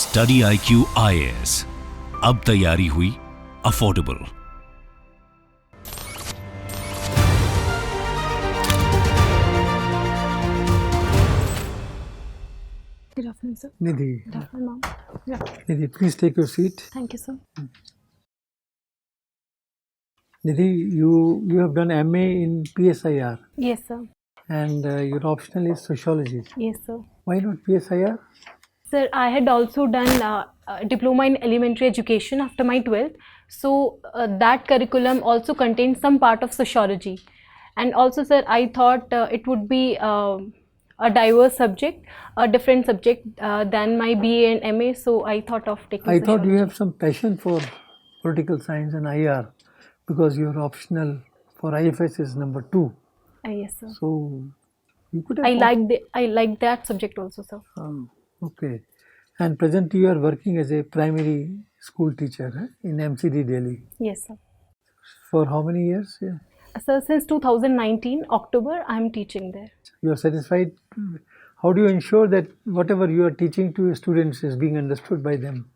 StudyIQ IAS, अब तैयारी हुई affordable. Good afternoon, sir. Nidhi. Good afternoon, ma'am. Yeah. Nidhi, please take your seat. Thank you, sir. Nidhi, you have done MA in PSIR Yes, sir. and your optional is Sociology. Yes, sir. Why not PSIR? Sir, I had also done diploma in elementary education after my 12th. So that curriculum also contains some part of sociology. And also, sir, I thought it would be a diverse subject, a different subject than my BA and MA. So I thought of taking I sociology. thought you have some passion for political science and IR because your optional for IFS is number 2. Yes, sir. So you could have. I like that subject also, sir. Okay. And presently you are working as a primary school teacher in MCD Delhi. Yes, sir. For how many years? Yeah. So since 2019 October, I am teaching there. You are satisfied? How do you ensure that whatever you are teaching to your students is being understood by them?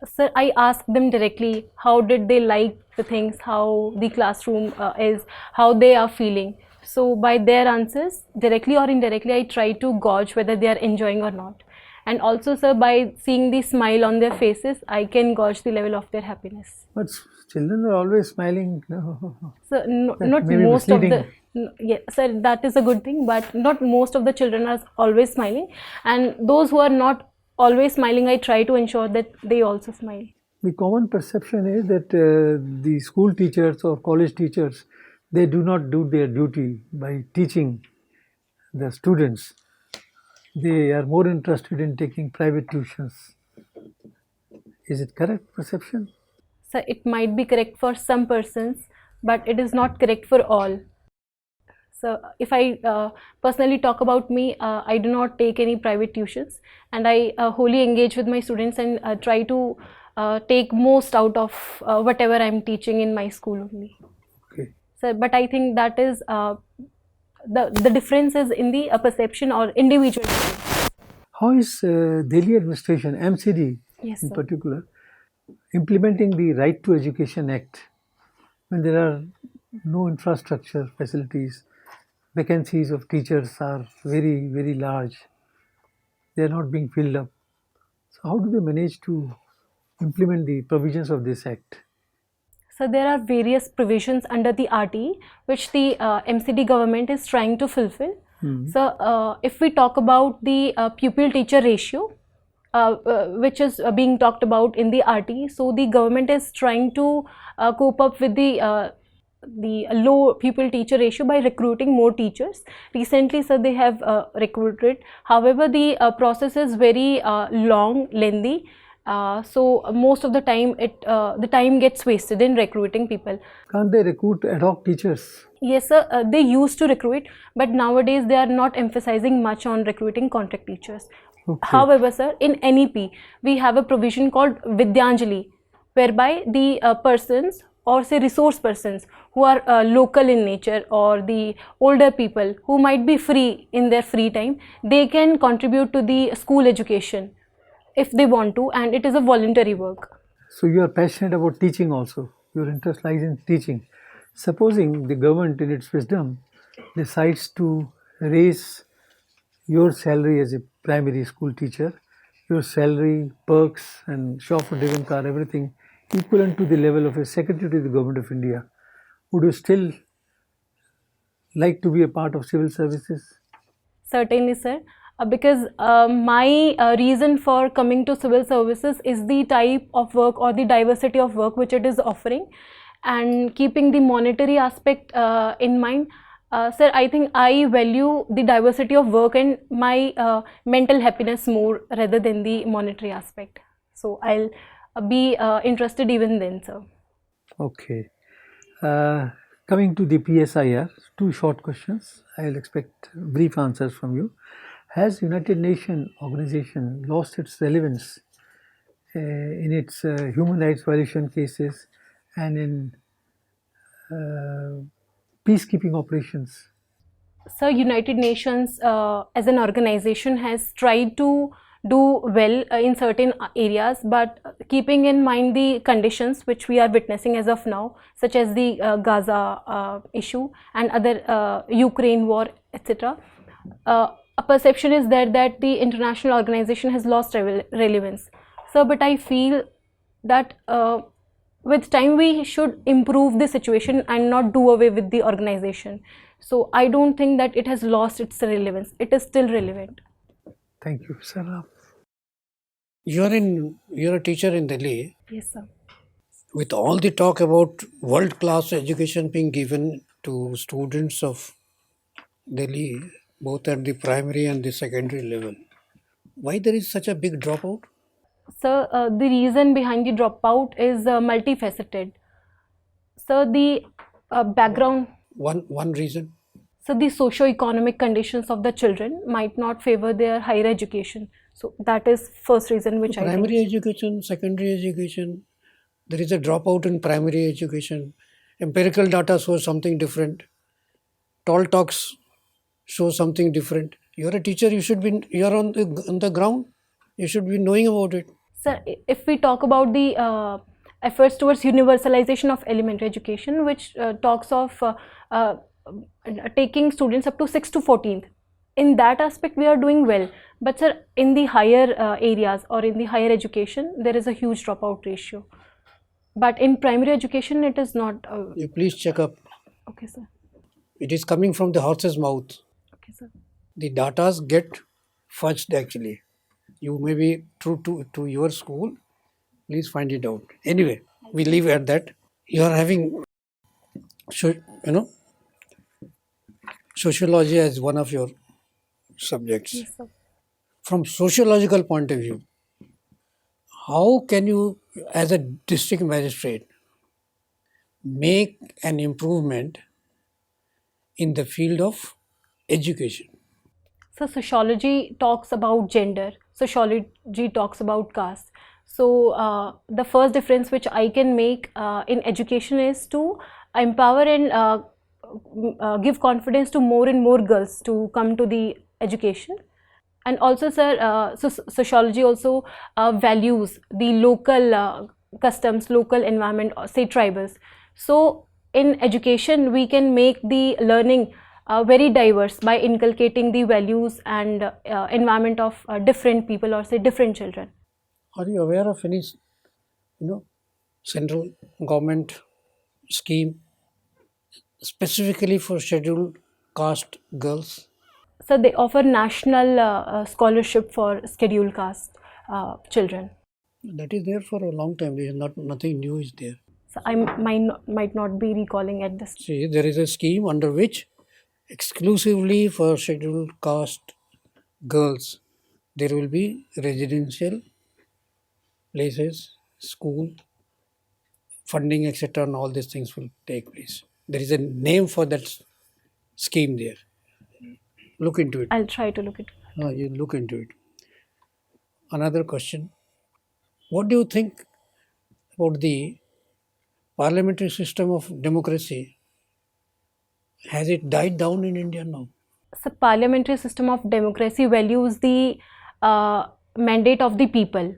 Sir, I ask them directly how did they like the things, how the classroom is, how they are feeling. So by their answers, directly or indirectly, I try to gauge whether they are enjoying or not. And also, sir, by seeing the smile on their faces, I can gauge the level of their happiness. But children are always smiling. No. So That not may be most of the misleading. yeah, sir, that is a good thing, but not most of the children are always smiling, and those who are not always smiling, I try to ensure that they also smile. The common perception is that the school teachers or college teachers, they do not do their duty by teaching the students. They are more interested in taking private tuitions. Is it correct perception? So it might be correct for some persons, but it is not correct for all. So if I personally talk about me, I do not take any private tuitions, and I wholly engage with my students and try to take most out of whatever I'm teaching in my school only. Okay. So, but I think that is the difference is in the perception or individual difference. How is Delhi administration, MCD Yes, in sir. particular, implementing the Right to Education Act when there are no infrastructure facilities? Vacancies of teachers are very, very large. They are not being filled up. So how do they manage to implement the provisions of this act? So there are various provisions under the RTE which the MCD government is trying to fulfill. So if we talk about the pupil-teacher ratio, which is being talked about in the RTE, so the government is trying to cope up with the low pupil-teacher ratio by recruiting more teachers. Recently, sir, they have recruited. However, the process is very long, lengthy. So most of the time, the time gets wasted in recruiting people. Can't they recruit ad hoc teachers? Yes, sir. They used to recruit, but nowadays they are not emphasizing much on recruiting contract teachers. Okay. However, sir, in NEP, we have a provision called Vidyanjali, whereby the persons or say resource persons who are local in nature or the older people who might be free in their free time, they can contribute to the school education if they want to, and it is a voluntary work. So you are passionate about teaching also. Your interest lies in teaching. Supposing the government in its wisdom decides to raise your salary as a primary school teacher, your salary, perks and chauffeur-driven car, everything equivalent to the level of a secretary to the government of India, would you still like to be a part of civil services? Certainly, sir. Because my reason for coming to civil services is the type of work or the diversity of work which it is offering, and keeping the monetary aspect in mind. Sir, I think I value the diversity of work and my mental happiness more rather than the monetary aspect. So I'll be interested even then, sir. Okay. Coming to the PSIR, two short questions. I'll expect brief answers from you. Has United Nations organization lost its relevance in its human rights violation cases and in peacekeeping operations? So United Nations as an organization has tried to do well in certain areas, but keeping in mind the conditions which we are witnessing as of now, such as the Gaza issue and other Ukraine war, etc. A perception is there that the international organization has lost relevance. So, but I feel that with time we should improve the situation and not do away with the organization. So I don't think that it has lost its relevance. It is still relevant. Thank you, sir. You're a teacher in Delhi. Yes, sir. With all the talk about world-class education being given to students of Delhi, both at the primary and the secondary level, why there is such a big dropout? So the reason behind the dropout is multifaceted. So the background. One reason. So the socio-economic conditions of the children might not favor their higher education. So that is first reason which I think. Primary education, secondary education, there is a dropout in primary education. Empirical data shows something different. Tall talks show something different. You're a teacher, you're on the ground, you should be knowing about it. Sir, if we talk about the efforts towards universalization of elementary education, which talks of taking students up to 6th to 14th, in that aspect we are doing well. But sir, in the higher areas or in the higher education, there is a huge dropout ratio. But in primary education, it is not. You please check up. Okay, sir. It is coming from the horse's mouth. Okay, sir. The datas get fudged actually. You may be true to your school. Please find it out. Anyway, we leave at that. You are having, sociology as one of your subjects. Yes, sir. From sociological point of view, how can you, as a district magistrate, make an improvement in the field of education? So sociology talks about gender. Sociology talks about caste. So the first difference which I can make in education is to empower and give confidence to more and more girls to come to the education. And also, sir, sociology also values the local customs, local environment, say tribals. So in education, we can make the learning very diverse by inculcating the values and environment of different people, or say different children. Are you aware of any, central government scheme specifically for scheduled caste girls? So they offer national scholarship for scheduled caste children. That is there for a long time. There is nothing new is there. So I might not be recalling at this. See, there is a scheme under which exclusively for scheduled caste girls, there will be residential places, school, funding, etc., and all these things will take place. There is a name for that scheme there. Look into it. I'll try to look at it. You look into it. Another question. What do you think about the parliamentary system of democracy? Has it died down in India now? So parliamentary system of democracy values the mandate of the people.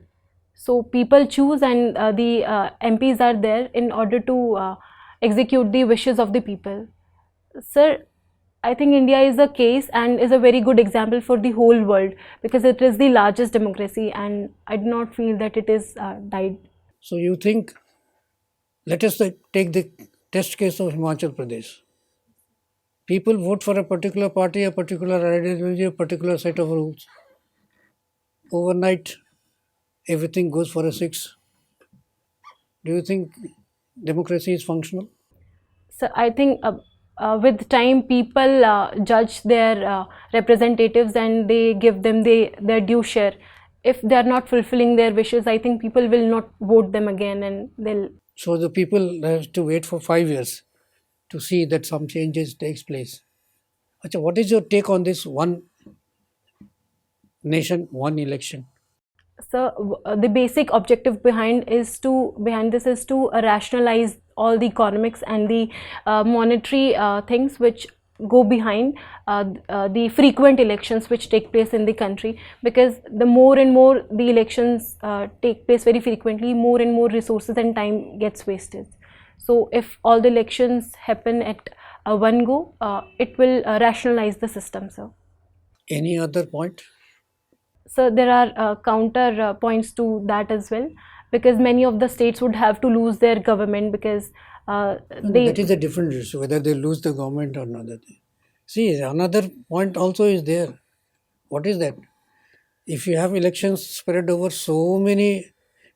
So people choose and the MPs are there in order to execute the wishes of the people. Sir, I think India is a case and is a very good example for the whole world because it is the largest democracy, and I do not feel that it is died. So you think, let us take the test case of Himachal Pradesh. People vote for a particular party, a particular ideology, a particular set of rules. Overnight, everything goes for a 6. Do you think democracy is functional? So I think with time people judge their representatives and they give them their due share. If they are not fulfilling their wishes, I think people will not vote them again, and they'll. So the people have to wait for 5 years to see that some changes takes place. Achha, what is your take on this one nation, one election? So the basic objective behind this is to rationalize all the economics and the monetary things which go behind the frequent elections which take place in the country, because the more and more the elections take place very frequently, more and more resources and time gets wasted. So if all the elections happen at one go, it will rationalize the system, sir. Any other point? So there are counter points to that as well, because many of the states would have to lose their government because That is a different issue, whether they lose the government or not. See, another point also is there. What is that? If you have elections spread over so many,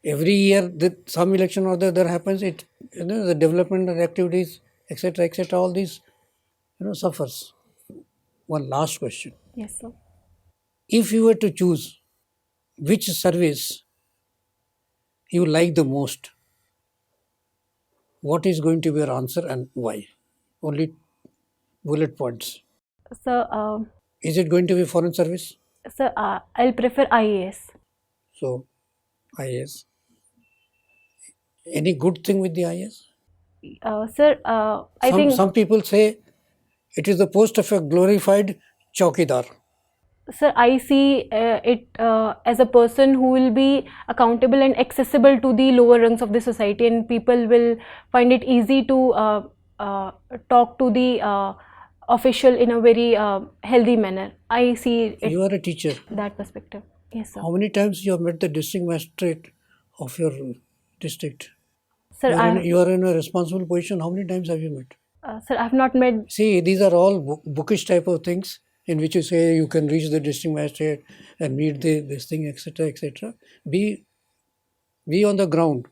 every year that some election or the other happens, it, the development activities, etc., all these, suffers. One last question. Yes, sir. If you were to choose which service you like the most, what is going to be your answer and why? Only bullet points. So, Is it going to be foreign service? I'll prefer IAS. So, IAS. Any good thing with the IAS? Sir, I think Some people say it is the post of a glorified chowkidar. sir, I see it as a person who will be accountable and accessible to the lower rungs of the society, and people will find it easy to talk to the official in a very healthy manner. I see it You are a teacher. that perspective. Yes, sir. How many times you have met the district magistrate of your district? Sir, You are in a responsible position. How many times have you met? sir, I have not met. See, these are all bookish type of things in which you say you can reach the district magistrate and meet this thing, etc. Be on the ground.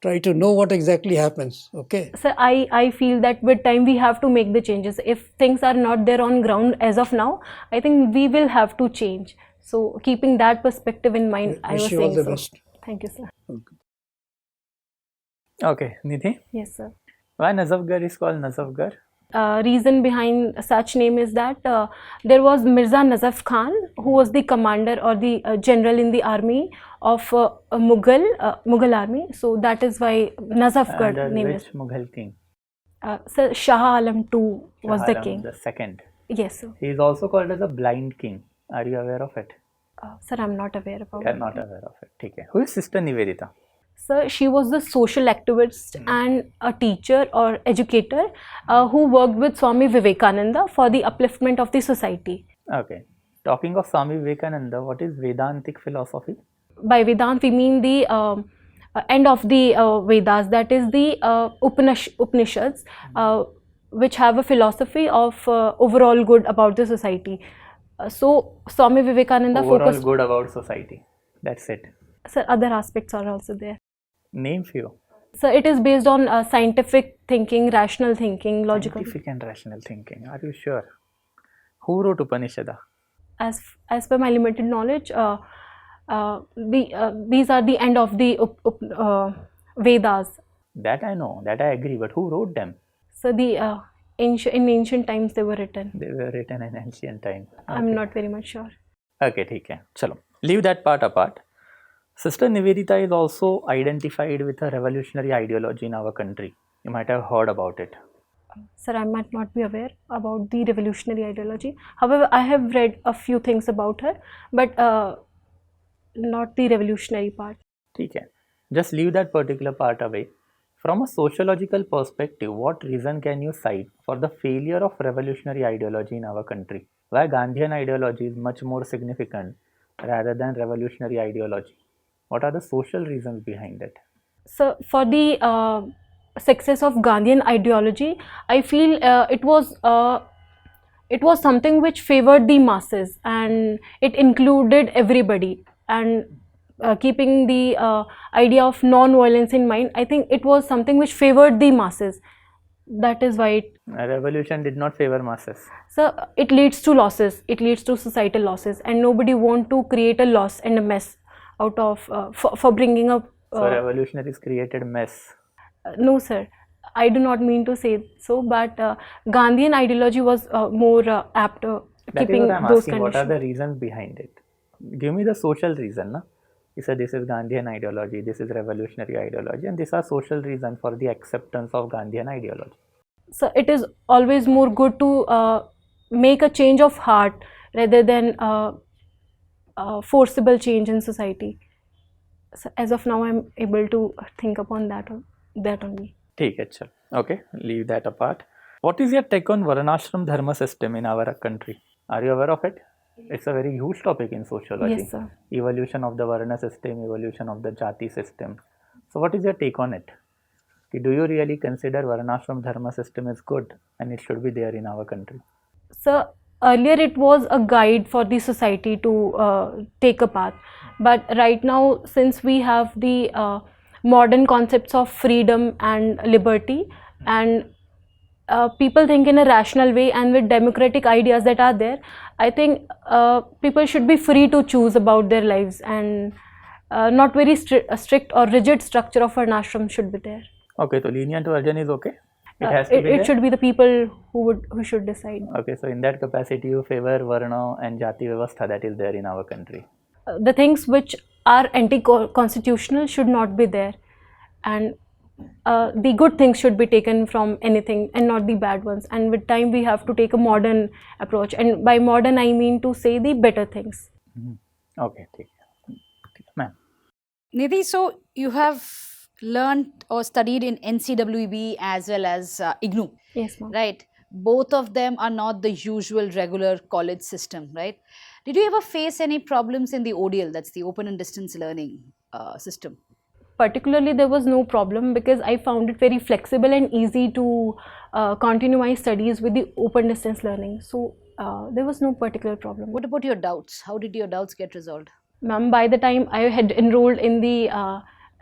Try to know what exactly happens. Okay. Sir, I feel that with time we have to make the changes. If things are not there on ground as of now, I think we will have to change. So keeping that perspective in mind, I was Wish you all saying the so. best. Thank you, sir. Okay, Nidhi, Yes, sir. why Nazafgar is called Nazafgar? Reason behind such name is that there was Mirza Nazaf Khan, who was the commander or the general in the army of Mughal army. So that is why Nazafgar Under name which is. Mughal king? Sir, Shah Alam II was Shah the Alam king. the second. Yes, sir. He is also called as a blind king. Are you aware of it? Sir, I'm not aware about You are it. not aware of it. Okay. Who is Sister Nivedita? So she was the social activist and a teacher or educator who worked with Swami Vivekananda for the upliftment of the society. Okay. Talking of Swami Vivekananda, what is Vedantic philosophy? By Vedant, we mean the end of the Vedas, that is the Upanishads, which have a philosophy of overall good about the society. So Swami Vivekananda Overall focused. good about society. That's it. So other aspects are also there. Name few. So it is based on scientific thinking, rational thinking, logical. Scientific and rational thinking. Are you sure? Who wrote Upanishada? As per my limited knowledge, these are the end of the Vedas. That I know. That I agree. But who wrote them? So the in ancient times they were written. They were written in ancient time. I'm not very much sure. Okay, ठीक है. Chalo. Leave that part apart. Sister Nivedita is also identified with a revolutionary ideology in our country. You might have heard about it. Sir, I might not be aware about the revolutionary ideology. However, I have read a few things about her, but not the revolutionary part. ठीक है. Just leave that particular part away. From a sociological perspective, what reason can you cite for the failure of revolutionary ideology in our country? Why Gandhian ideology is much more significant rather than revolutionary ideology? What are the social reasons behind it? So, for the success of Gandhian ideology, I feel it was something which favored the masses, and it included everybody. And keeping the idea of non-violence in mind, I think it was something which favored the masses. That is why A revolution did not favor masses. so it leads to losses. It leads to societal losses, and nobody want to create a loss and a mess out of for bringing up. So revolutionaries created mess. No, sir. I do not mean to say so, but Gandhian ideology was more apt That keeping is what I'm those asking. What are conditions. the reasons behind it? Give me the social reason. Na? You said this is Gandhian ideology, this is revolutionary ideology, and these are social reasons for the acceptance of Gandhian ideology. So it is always more good to make a change of heart rather than forcible change in society. So as of now, I'm able to think upon that only. ठीक है, चल. Okay, leave that apart. What is your take on Varnashram Dharma system in our country? Are you aware of it? It's a very huge topic in sociology. Yes, sir. Evolution of the Varna system, evolution of the Jati system. So what is your take on it? Do you really consider Varnashram Dharma system is good and it should be there in our country? So earlier it was a guide for the society to take a path, but right now, since we have the modern concepts of freedom and liberty, and people think in a rational way and with democratic ideas that are there, I think people should be free to choose about their lives, and not very strict or rigid structure of an ashram should be there. Okay, so lenient version is okay? It has to be It there? should be the people who should decide. Okay, so in that capacity you favor Varna and Jati Vyavastha that is there in our country. The things which are anti-constitutional should not be there, and the good things should be taken from anything and not the bad ones, and with time we have to take a modern approach, and by modern I mean to say the better things. Okay, ठीक है. Ma'am. Nidhi, so you have learned or studied in NCWB as well as IGNOU, Yes, ma'am. right? Both of them are not the usual regular college system, right? Did you ever face any problems in the ODL, that's the open and distance learning system? Particularly there was no problem because I found it very flexible and easy to continue my studies with the open distance learning, so there was no particular problem. What about your doubts? How did your doubts get resolved? Ma'am, by the time I had enrolled in the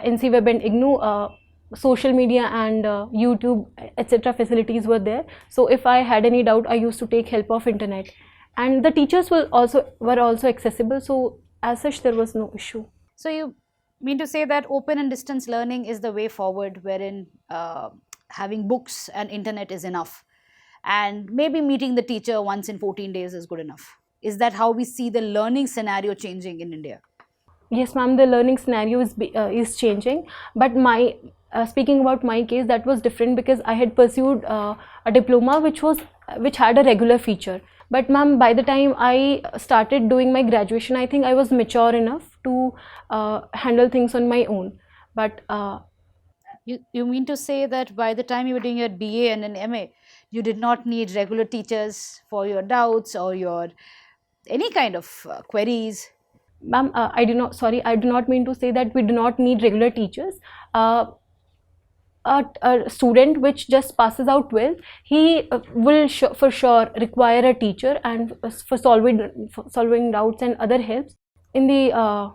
NC Web and IGNOU, social media and YouTube, etc. facilities were there. So if I had any doubt, I used to take help of internet, and the teachers were also accessible. So as such, there was no issue. So you mean to say that open and distance learning is the way forward, wherein having books and internet is enough, and maybe meeting the teacher once in 14 days is good enough? Is that how we see the learning scenario changing in India? Yes, ma'am, the learning scenario is changing, but my speaking about my case, that was different because I had pursued a diploma which had a regular feature. But ma'am, by the time I started doing my graduation, I think I was mature enough to handle things on my own. But You mean to say that by the time you were doing your BA and an MA, you did not need regular teachers for your doubts or your any kind of queries? ma'am, I do not mean to say that we do not need regular teachers. A student which just passes out 12th, he will for sure require a teacher and for solving doubts and other helps. In the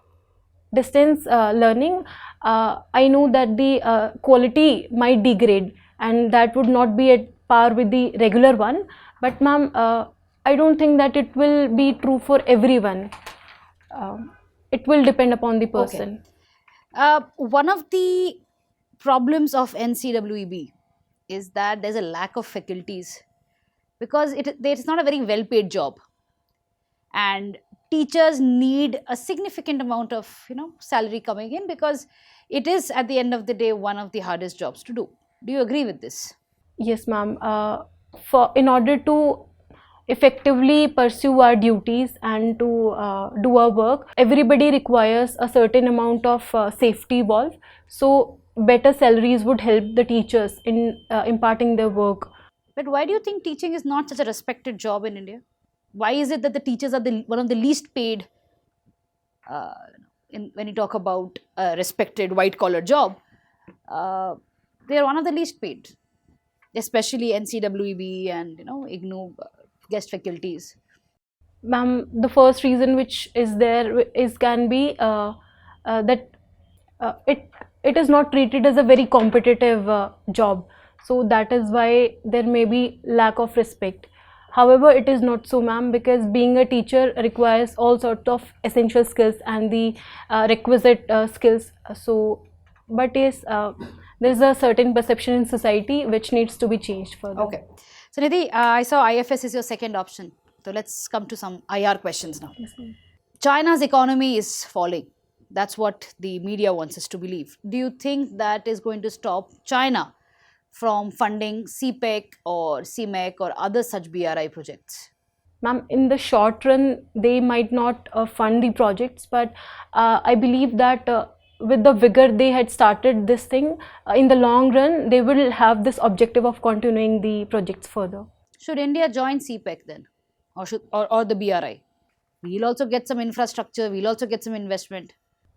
distance learning, I know that the quality might degrade and that would not be at par with the regular one. But ma'am, I don't think that it will be true for everyone. It will depend upon the person. One of the problems of NCWEB is that there's a lack of faculties because it's not a very well paid job, and teachers need a significant amount of salary coming in because it is at the end of the day one of the hardest jobs to do. Do you agree with this? Yes, ma'am. In order to effectively pursue our duties and to do our work, everybody requires a certain amount of safety valve. So better salaries would help the teachers in imparting their work. But why do you think teaching is not such a respected job in India? Why is it that the teachers are one of the least paid when you talk about a respected white collar job? They are one of the least paid, especially NCWEB and IGNOU guest faculties. Ma'am, the first reason which is there can be that it is not treated as a very competitive job, so that is why there may be lack of respect. However, it is not so, ma'am, because being a teacher requires all sorts of essential skills and the requisite skills. So, but yes, there is a certain perception in society which needs to be changed further. Okay. So Nidhi, I saw IFS is your second option. So let's come to some IR questions now. Yes, ma'am. China's economy is falling. That's what the media wants us to believe. Do you think that is going to stop China from funding CPEC or CMEC or other such BRI projects? Ma'am, in the short run, they might not fund the projects, but I believe that with the vigor they had started this thing, in the long run, they will have this objective of continuing the projects further. Should India join CPEC then? Or the BRI? We'll also get some infrastructure, we'll also get some investment.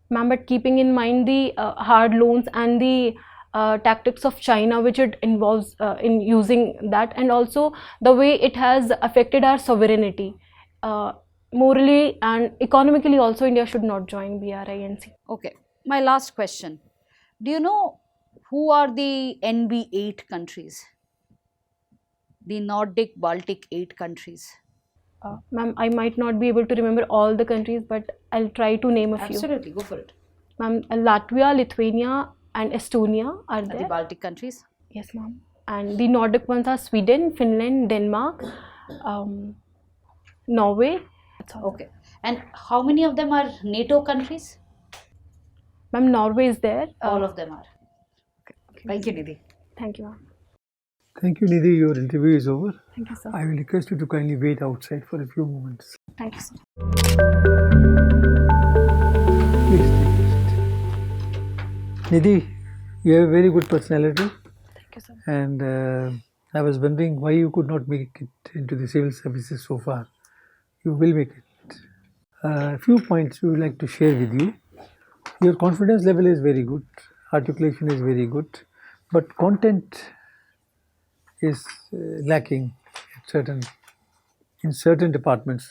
Ma'am, but keeping in mind the hard loans and the tactics of China, which it involves in using that, and also the way it has affected our sovereignty, morally and economically also, India should not join BRI and CPEC. Okay, my last question. Do you know who are the NB8 countries? The Nordic Baltic 8 countries. Ma'am, I might not be able to remember all the countries, but I'll try to name a few. Absolutely, go for it. Ma'am, Latvia, Lithuania and Estonia are The there. Baltic countries. Yes, ma'am. And the Nordic ones are Sweden, Finland, Denmark, Norway. That's all. Okay. And how many of them are NATO countries? Ma'am, Norway is there. All of them are. Okay. Thank you, Nidhi. Thank you, ma'am. Thank you, Nidhi. Your interview is over. Thank you, sir. I will request you to kindly wait outside for a few moments. Thank you, sir. Please take a seat. Nidhi, you have a very good personality, Thank you, sir. and I was wondering why you could not make it into the civil services so far. You will make it. A few points we would like to share with you. Your confidence level is very good, articulation is very good, but content is lacking in certain departments,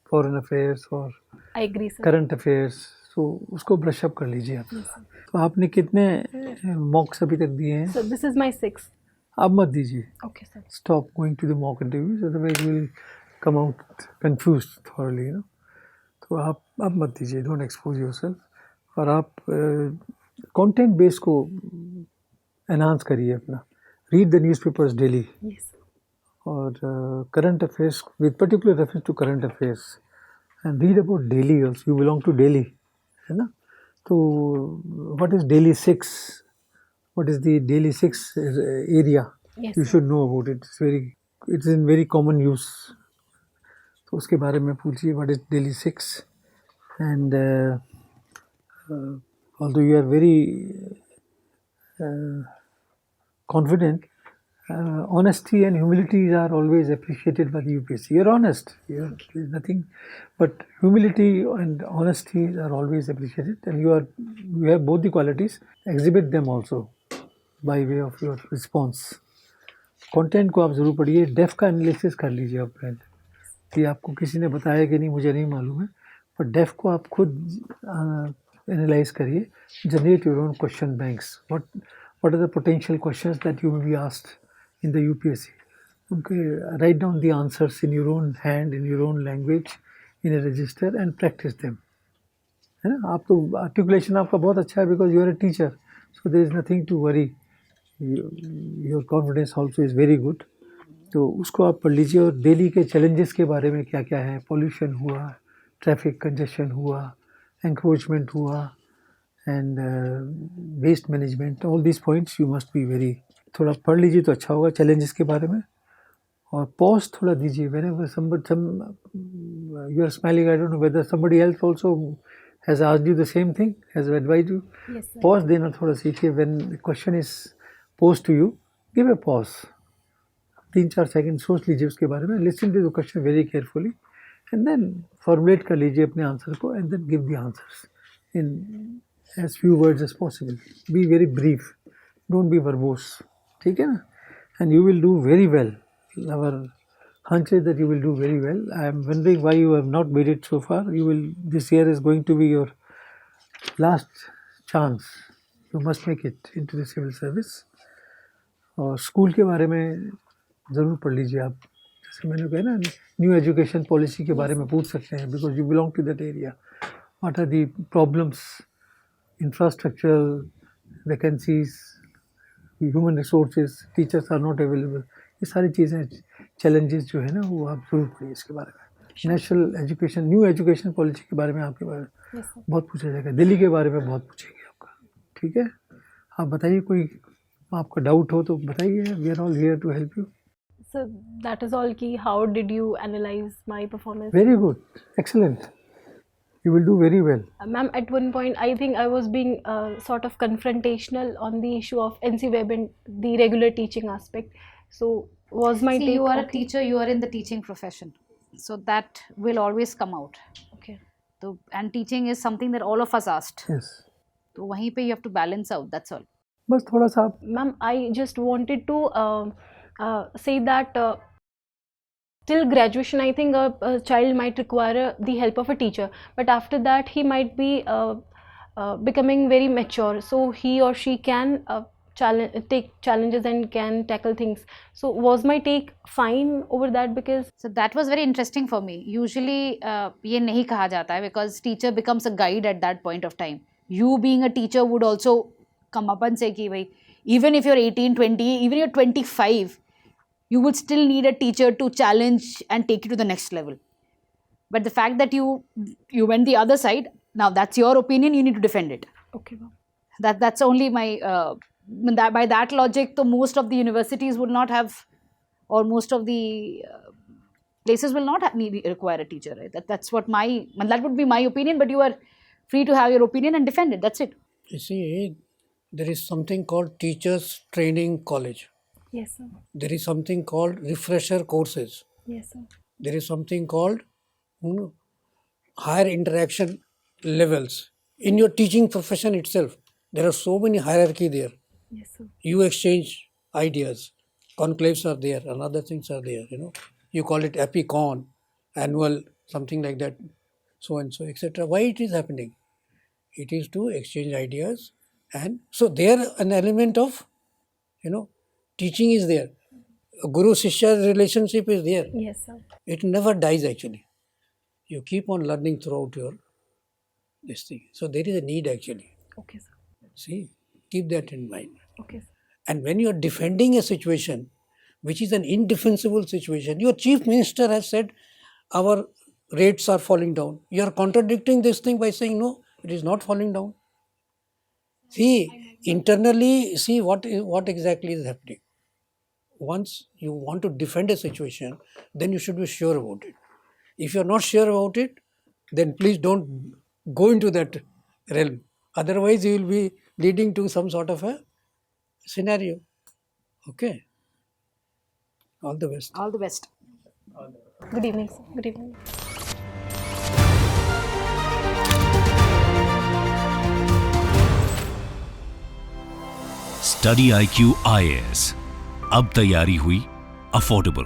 foreign affairs or I agree, sir. Current affairs, so उसको brush up कर लीजिए आप. तो आपने कितने मॉक्स अभी तक दिए हैं? So this is my 6th. आप मत दीजिए. Okay, sir. Stop going to the mock interviews, otherwise you will come out confused thoroughly, you know. तो आप अब मत दीजिए, don't expose yourself. और आप कंटेंट बेस को एनहांस करिए अपना. Read the newspapers daily. Yes. और current affairs with particular reference to current affairs, and read about Delhi also. You belong to Delhi, है ना? तो what is Delhi 6? What is the Delhi 6 area? Yes, You sir. should know about it. It's in very common use. तो उसके बारे में पूछिए, what is Delhi 6? And although you are very confident, honesty and humility are always appreciated by the UPSC. You're honest. There's nothing, but humility and honesty are always appreciated, and you have both the qualities. Exhibit them also by way of your response. Content को आप ज़रूर पढ़िए. Def का analysis कर लीजिए आप पहले. कि आपको किसी ने बताया कि नहीं मुझे नहीं मालूम है, पर डेफ को आप खुद एनालाइज करिए. Generate your own question banks. What are the potential questions that you will be asked in the UPSC? Okay, write down the answers in your own hand, in your own language, in a register, and practice them. है ना? आप तो articulation आपका बहुत अच्छा है because you are a teacher, so there is nothing to worry. Your confidence also is very good. तो उसको आप पढ़ लीजिए. और दिल्ली के challenges के बारे में क्या क्या है. Pollution हुआ, traffic congestion हुआ, encroachment हुआ, and waste management. All these points you must be very. थोड़ा पढ़ लीजिए तो अच्छा होगा challenges के बारे में. और pause थोड़ा दीजिए. Whenever you are smiling, I don't know whether somebody else also has asked you the same thing, has advised you. Yes, sir. Pause देना थोड़ा सीखिए. When the question is posed to you, give a pause. 3-4 second सोच लीजिए उसके बारे में. Listen to the question very carefully, and then formulate कर लीजिए अपने आंसर को, and then give the answers in as few words as possible. Be very brief. Don't be verbose. ठीक है ना? And you will do very well. Our hunch is that you will do very well. I am wondering why you have not made it so far. This year is going to be your last chance. You must make it into the civil service. और school के बारे में ज़रूर पढ़ लीजिए आप. जैसे मैंने कहा ना, न्यू एजुकेशन पॉलिसी के बारे में पूछ सकते हैं, because you belong to that area. What are the problems, infrastructure, vacancies, human resources, teachers are not available. ये सारी चीज़ें, चैलेंजेस जो है ना, वो आप ज़रूर पढ़िए इसके बारे में. National education, new education policy के बारे में आपके बारे में Yes, sir. बहुत पूछा जाएगा. दिल्ली के बारे में बहुत पूछेंगे आपका. ठीक है? आप बताइए कोई आपका डाउट हो तो बताइए, we are all here to help you. So that is all key. How did you analyze my performance? Very good, excellent. You will do very well. Ma'am, at one point, I think I was being sort of confrontational on the issue of NC Web and the regular teaching aspect. So, was my See, take you are a okay? teacher, you are in the teaching profession. So that will always come out. Okay. So, and teaching is something that all of us asked. Yes. So, वहीं पे you have to balance out, that's all. बस थोड़ा सा आप Ma'am, I just wanted to say that till graduation, I think a child might require the help of a teacher, but after that, he might be becoming very mature, so he or she can take challenges and can tackle things. So, was my take fine over that? Because So that was very interesting for me. Usually, ये नहीं कहा जाता है because teacher becomes a guide at that point of time. You being a teacher would also come up and say कि भाई, even if you're 18, 20, even you're 25, you would still need a teacher to challenge and take you to the next level. But the fact that you went the other side, now that's your opinion, you need to defend it. okay, ma'am. That's only my by that logic, so most of the universities would not have, or most of the places will not require a teacher, right? That's what that would be my opinion, but you are free to have your opinion and defend it. That's it. You see, there is something called Teachers Training College. Yes, sir. There is something called refresher courses. Yes, sir. There is something called higher interaction levels. In your teaching profession itself, there are so many hierarchy there. Yes, sir. You exchange ideas, conclaves are there, and other things are there, You call it epicon, annual, something like that, so and so, etc. Why it is happening? It is to exchange ideas, and so there an element of, teaching is there. A guru-shishya relationship is there. Yes, sir. It never dies actually. You keep on learning throughout your this thing. So there is a need actually. Okay, sir. See, keep that in mind. Okay, sir. And when you are defending a situation, which is an indefensible situation, your chief minister has said our rates are falling down. You are contradicting this thing by saying no, it is not falling down. See, internally, see what exactly is happening. Once you want to defend a situation, then you should be sure about it. If you are not sure about it, then please don't go into that realm. Otherwise, you will be leading to some sort of a scenario. Okay. All the best. All the best. Good evening, sir. Good evening. StudyIQ IAS अब तैयारी हुई affordable.